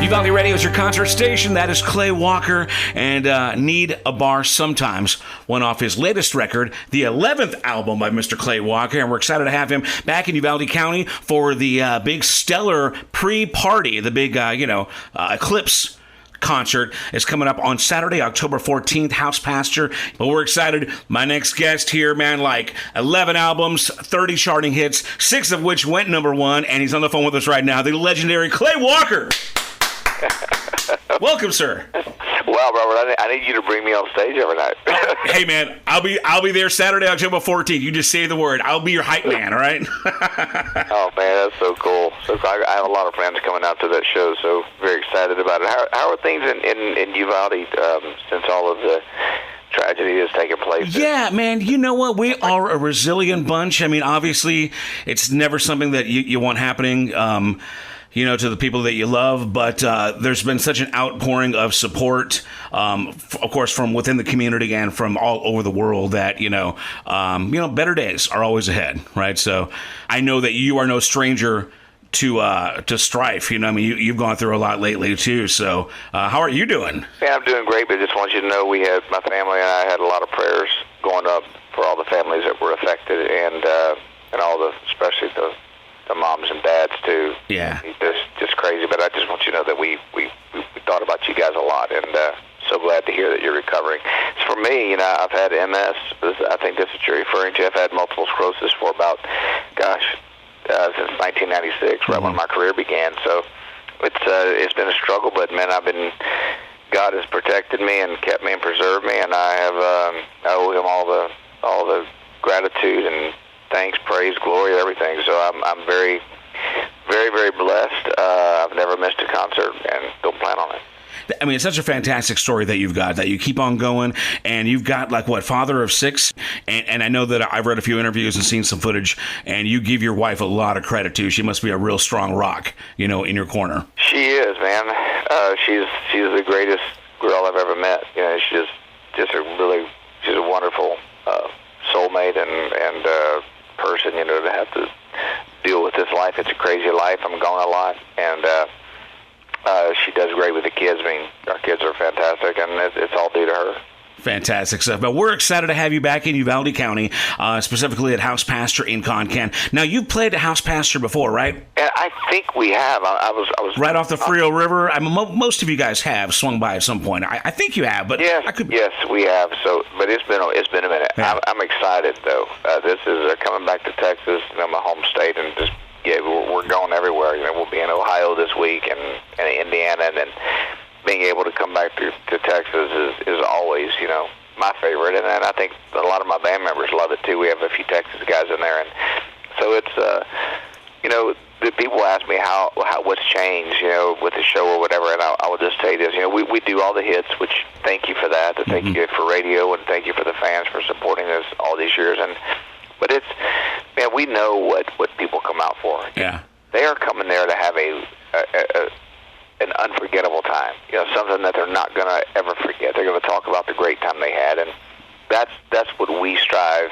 Uvalde Radio is your concert station. That is Clay Walker and Need a Bar Sometimes, one off his latest record, the 11th album by Mr. Clay Walker. And we're excited to have him back in Uvalde County for the big stellar pre-party, the big, Eclipse concert is coming up on Saturday, October 14th, House Pasture. But we're excited. My next guest here, man, 11 albums, 30 charting hits, 6 of which went #1, and he's on the phone with us right now, the legendary Clay Walker. Welcome, sir. Well, Robert, I need you to bring me on stage every night. Hey, man, I'll be there Saturday, October 14th. You just say the word. I'll be your hype man, all right? Oh, man, that's so cool. I have a lot of friends coming out to that show, so very excited about it. How are things in Uvalde since all of the tragedy has taken place? Yeah, man, you know what? We are a resilient bunch. I mean, obviously, it's never something that you want happening, to the people that you love, but there's been such an outpouring of support, of course, from within the community and from all over the world that, better days are always ahead, right? So I know that you are no stranger to strife. You've gone through a lot lately too. So how are you doing? Yeah, I'm doing great, but I just want you to know my family and I had a lot of prayers going up for all the families that were affected and all especially the moms and dads too. Yeah, it's just crazy. But I just want you to know that we thought about you guys a lot, and so glad to hear that you're recovering. For me, I've had MS. I think this is what you're referring to. I've had multiple sclerosis for about, since 1996, right when my career began. So it's been a struggle, but man, God has protected me and kept me and preserved me, and I owe Him all the gratitude and thanks, praise, glory, everything. So I'm very, very, very blessed. I've never missed a concert and don't plan on it. I mean, it's such a fantastic story that you've got, that you keep on going, and you've got, father of 6, and I know that I've read a few interviews and seen some footage, and you give your wife a lot of credit, too. She must be a real strong rock, in your corner. She is, man. She's the greatest girl I've ever met. She's a wonderful soulmate and person, to have to deal with this life. It's a crazy life. I'm gone a lot, and she does great with the kids. I mean, our kids are fantastic, and it's all due to her. Fantastic stuff. But we're excited to have you back in Uvalde County, specifically at House Pasture in Concan. Now, you've played at House Pasture before, right? And I think we have. I was right off the Frio River. I mean, most of you guys have swung by at some point. I think you have, but yes, we have. So, but it's been a minute. Yeah. I'm excited though. This is coming back to Texas, my home state, and just we're going everywhere. We'll be in Ohio this week and Indiana, and then being able to come back to Texas is always, my favorite. And I think a lot of my band members love it, too. We have a few Texas guys in there. And so it's, the people ask me how what's changed, with the show or whatever. And I would just say this, we do all the hits, which thank you for that. Thank you for radio, and thank you for the fans for supporting us all these years. But it's, man, we know what people come out for. Yeah. They are coming there to have an unforgettable time, something that they're not going to ever forget. They're going to talk about the great time they had, and that's what we strive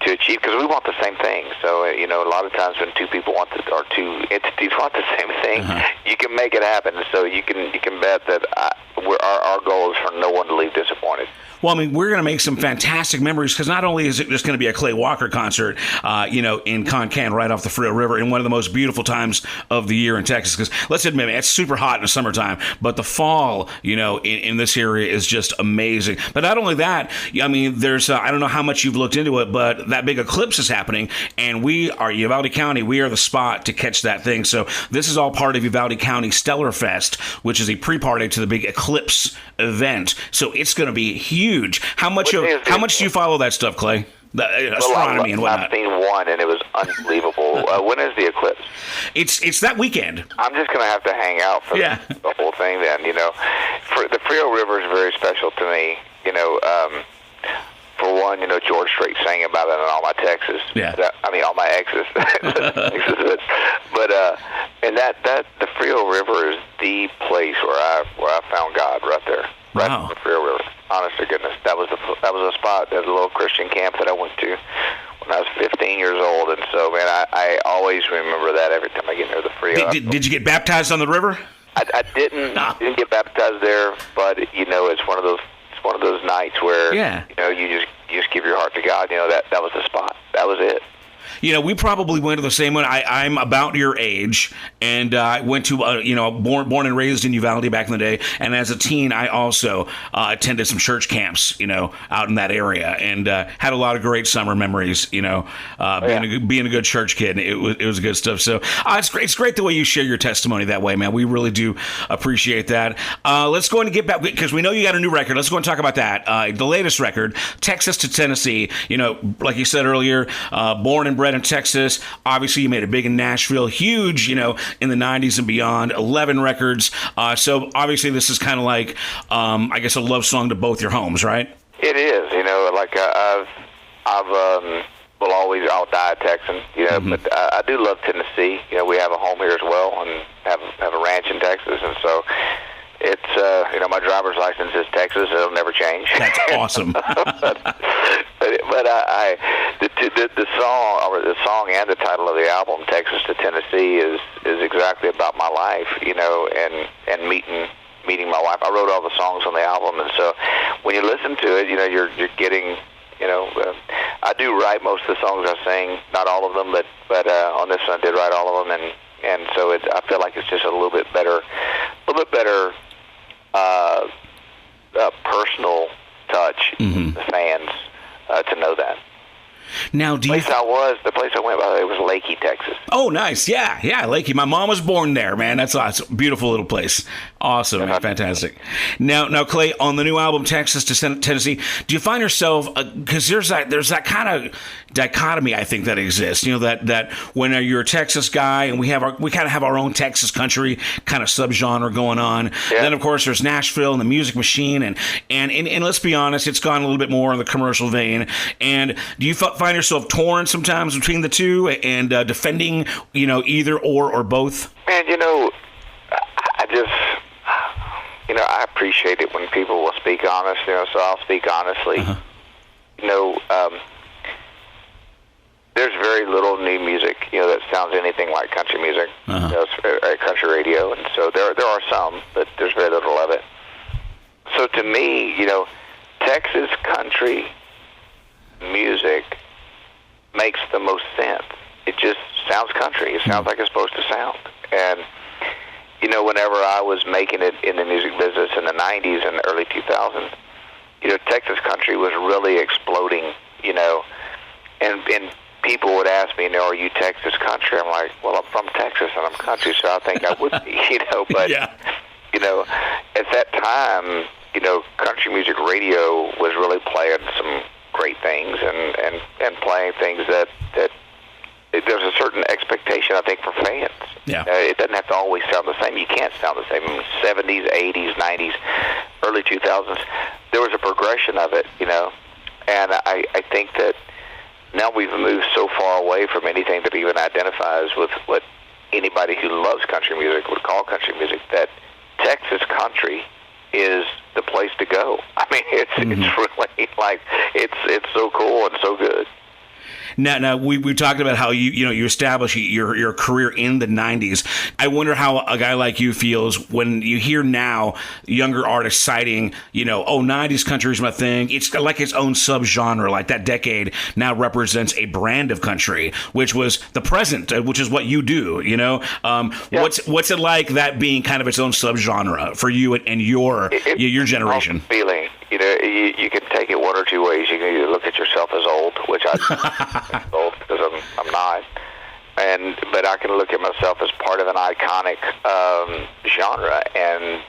to achieve, because we want the same thing. So, a lot of times when two two entities want the same thing, you can make it happen. So you can bet that our goal is for no one to leave disappointed. Well, I mean, we're going to make some fantastic memories, because not only is it just going to be a Clay Walker concert, in Concan right off the Frio River, in one of the most beautiful times of the year in Texas. Because let's admit, it's super hot in the summertime, but the fall, in this area is just amazing. But not only that, I mean, there's I don't know how much you've looked into it, but that big eclipse is happening, and we are Uvalde County. We are the spot to catch that thing. So this is all part of Uvalde County Stellar Fest, which is a pre-party to the big Eclipse event. So it's going to be huge. How much do you follow that stuff, Clay? The astronomy and whatnot. I've seen one, and it was unbelievable. When is the eclipse? It's that weekend. I'm just going to have to hang out for the whole thing then. For the Frio River is very special to me. For one, George Strait sang about it on all my texts. Yeah. All my exes. But and that the Frio River is the place where I found God right there. Right in the Frio River. Honest to goodness, that was a spot. There's a little Christian camp that I went to when I was 15 years old, and so man, I always remember that every time I get near the Frio. Did you get baptized on the river? I didn't get baptized there, but it's one of those nights where you just give your heart to God. That was the spot. That was it. We probably went to the same one. I'm about your age, and I went to, born and raised in Uvalde back in the day. And as a teen, I also attended some church camps, out in that area, and had a lot of great summer memories, being a good church kid. It was good stuff. So it's great the way you share your testimony that way, man. We really do appreciate that. Let's go and get back, because we know you got a new record. Let's go and talk about that. The latest record, Texas to Tennessee, like you said earlier, born and bred in Texas. Obviously, you made it big in Nashville, huge, in the 90s and beyond, 11 records. So obviously this is kind of like, I guess, a love song to both your homes, right? It is, like I'll die a Texan, but I do love Tennessee. We have a home here as well and have a ranch in Texas. And so it's, my driver's license is Texas. It'll never change. That's awesome. But the song and the title of the album, Texas to Tennessee, is exactly about my life, and meeting my wife. I wrote all the songs on the album, and so when you listen to it, you're getting, I do write most of the songs I sing, not all of them, but on this one I did write all of them, and so I feel like it's just a little bit better personal touch to the fans to know that. Now, the place I went, by the way, was Lakey, Texas. Oh, nice. Yeah, Lakey. My mom was born there, man. That's awesome. Beautiful little place. Awesome. Fantastic. Now, Clay, on the new album, Texas to Tennessee, do you find yourself, because there's that kind of dichotomy, I think, that exists, that when you're a Texas guy and we kind of have our own Texas country kind of subgenre going on. Yeah. Then, of course, there's Nashville and the music machine. And let's be honest, it's gone a little bit more in the commercial vein. And do you find yourself torn sometimes between the two and defending, either or both? Man, I just, I appreciate it when people will speak honest, so I'll speak honestly. There's very little new music, that sounds anything like country music, at country radio, and so there are some, but there's very little of it. So to me, Texas country music makes the most sense. It just sounds country. It sounds like it's supposed to sound. And, whenever I was making it in the music business in the 90s and the early 2000s, Texas country was really exploding, and people would ask me, are you Texas country? I'm like, well, I'm from Texas and I'm country, so I think I would be, but, at that time, country music radio was really playing some great things and playing things that there's a certain expectation, I think, for fans. Yeah. It doesn't have to always sound the same. You can't sound the same. 70s, 80s, 90s, early 2000s, there was a progression of it, and I think that now we've moved so far away from anything that even identifies with what anybody who loves country music would call country music, that Texas country is the place to go. I mean, it's really like it's so cool and so good. Now we talked about how you established your career in the 90s. I wonder how a guy like you feels when you hear now younger artists citing, 90s country is my thing. It's like its own subgenre, like that decade now represents a brand of country, which was the present, which is what you do, What's it like that being kind of its own subgenre for you and your generation? Feeling, you can take it one or two ways. You can either look at yourself as old, which I old because I'm not, but I can look at myself as part of an iconic genre, and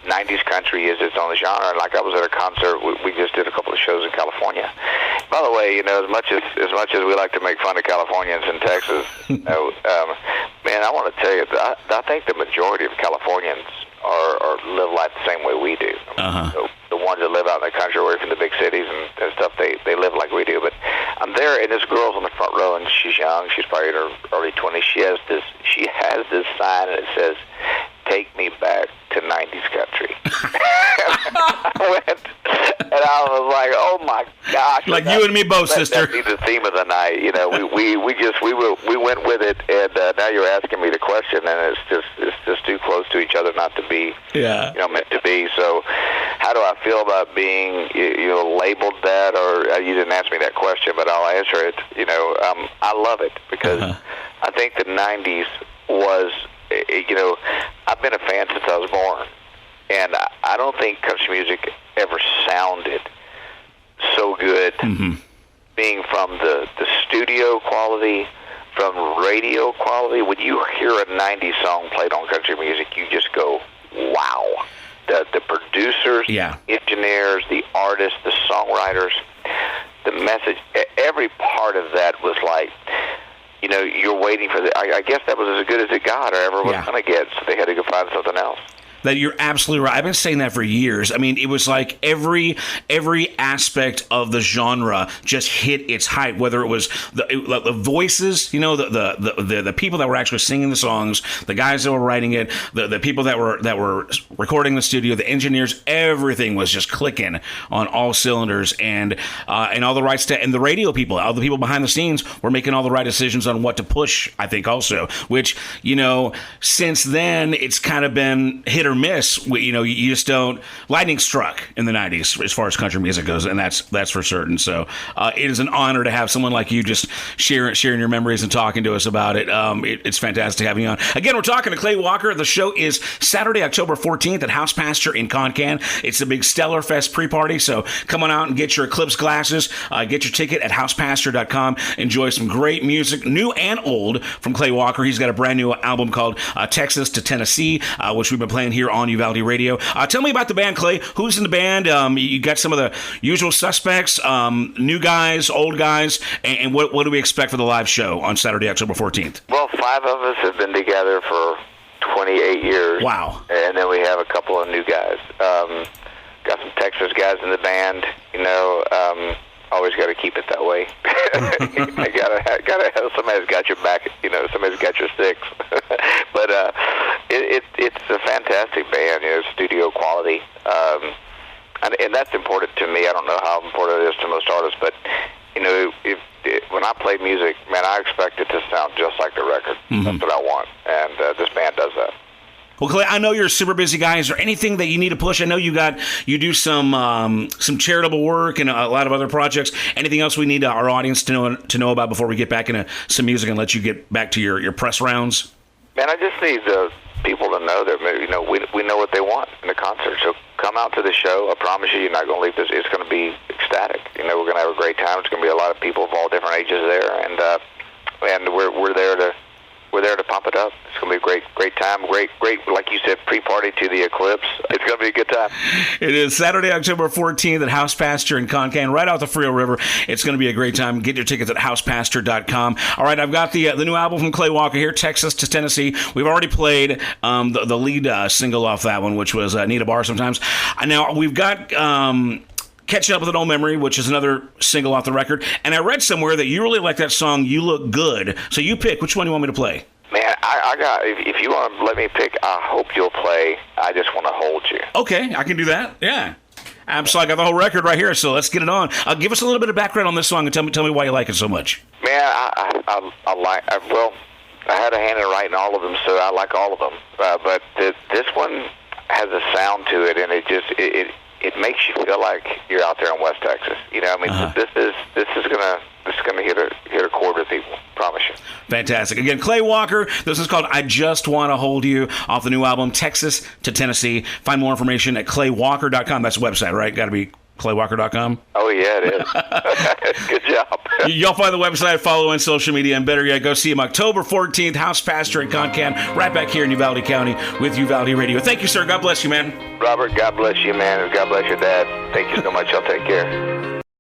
90s country is its own genre. Like I was at a concert, we just did a couple of shows in California. By the way, as much as we like to make fun of Californians in Texas, man, I want to tell you, I think the majority of Californians are live life the same way we do. So the ones that live out in the country, away from the big cities and stuff, they live like we do. But I'm there, and this girl's on the front row, and she's young. She's probably in her early 20s. She has this sign, and it says, "Take me back to 90s country." I went, and I was like, oh my my gosh! Like you and me both, sister. That'd be the theme of the night. You know, we went with it, and now you're asking me the question, and it's just too close to each other not to be, meant to be. So, how do I feel about being labeled that? Or you didn't ask me that question, but I'll answer it. I love it because I think the '90s was, I've been a fan since I was born. And I don't think country music ever sounded so good, being from the studio quality, from radio quality. When you hear a 90s song played on country music, you just go, wow. The producers, engineers, the artists, the songwriters, the message, every part of that was like, you're waiting for I guess that was as good as it got or ever was going to get, so they had to go find something else. That you're absolutely right. I've been saying that for years. I mean, it was like every aspect of the genre just hit its height. Whether it was the voices, the people that were actually singing the songs, the guys that were writing it, the people that were recording the studio, the engineers, everything was just clicking on all cylinders, and all the right and the radio people, all the people behind the scenes were making all the right decisions on what to push. I think also, which since then it's kind of been hit or miss. You just don't. Lightning struck in the 90s as far as country music goes, and that's for certain. So it is an honor to have someone like you just sharing your memories and talking to us about it. It's fantastic having you on. Again, we're talking to Clay Walker. The show is Saturday, October 14th at House Pasture in Concan. It's a big Stellar Fest pre-party, so come on out and get your Eclipse glasses. Get your ticket at housepasture.com. Enjoy some great music, new and old, from Clay Walker. He's got a brand new album called Texas to Tennessee, which we've been playing here on Uvalde Radio. Tell me about the band, Clay. Who's in the band? You got some of the usual suspects, new guys, old guys, and what do we expect for the live show on Saturday, October 14th? Well, 5 of us have been together for 28 years. Wow. And then we have a couple of new guys. Got some Texas guys in the band, always got to keep it that way. gotta have somebody that's got your back, somebody's got your six. But it's a fantastic band, studio quality, and that's important to me. I don't know how important it is to most artists, but when I play music, man, I expect it to sound just like the record. That's what I want, and this band does that. Well, Clay, I know you're a super busy guy. Is there anything that you need to push? I know you do some charitable work and a lot of other projects. Anything else we need our audience to know about before we get back into some music and let you get back to your press rounds? Man, I just need the people to know that we know what they want in the concert. So come out to the show. I promise you're not going to leave this. It's going to be ecstatic. We're going to have a great time. It's going to be a lot of people of all different ages there, and we're there to pump it up. It's going to be a great time. Great, like you said, pre-party to the Eclipse. It's going to be a good time. It is Saturday, October 14th at House Pasture in Concan, right off the Frio River. It's going to be a great time. Get your tickets at housepasture.com. All right, I've got the new album from Clay Walker here, Texas to Tennessee. We've already played the lead single off that one, which was Need a Bar Sometimes. Now, we've got... Catching Up with an Old Memory, which is another single off the record. And I read somewhere that you really like that song, You Look Good. So you pick. Which one do you want me to play? Man, I got, if you want to let me pick, I hope you'll play I Just Want to Hold You. Okay, I can do that. Yeah. Absolutely. I got the whole record right here, so let's get it on. Give us a little bit of background on this song and tell me why you like it so much. Man, I had a hand in writing all of them, so I like all of them. But this one has a sound to it, and it makes you feel like you're out there in West Texas. This is gonna hit a chord with people. Promise you. Fantastic. Again, Clay Walker. This is called I Just Want to Hold You off the new album Texas to Tennessee. Find more information at claywalker.com. That's the website, right? Got to be claywalker.com. Oh yeah, it is. Good job. Y'all find the website, follow on social media, and better yet, go see him October 14th, House Pasture in Concan, right back here in Uvalde County with Uvalde Radio. Thank you, sir. God bless you, man. Robert, God bless you, man. God bless your dad. Thank you so much. I'll take care.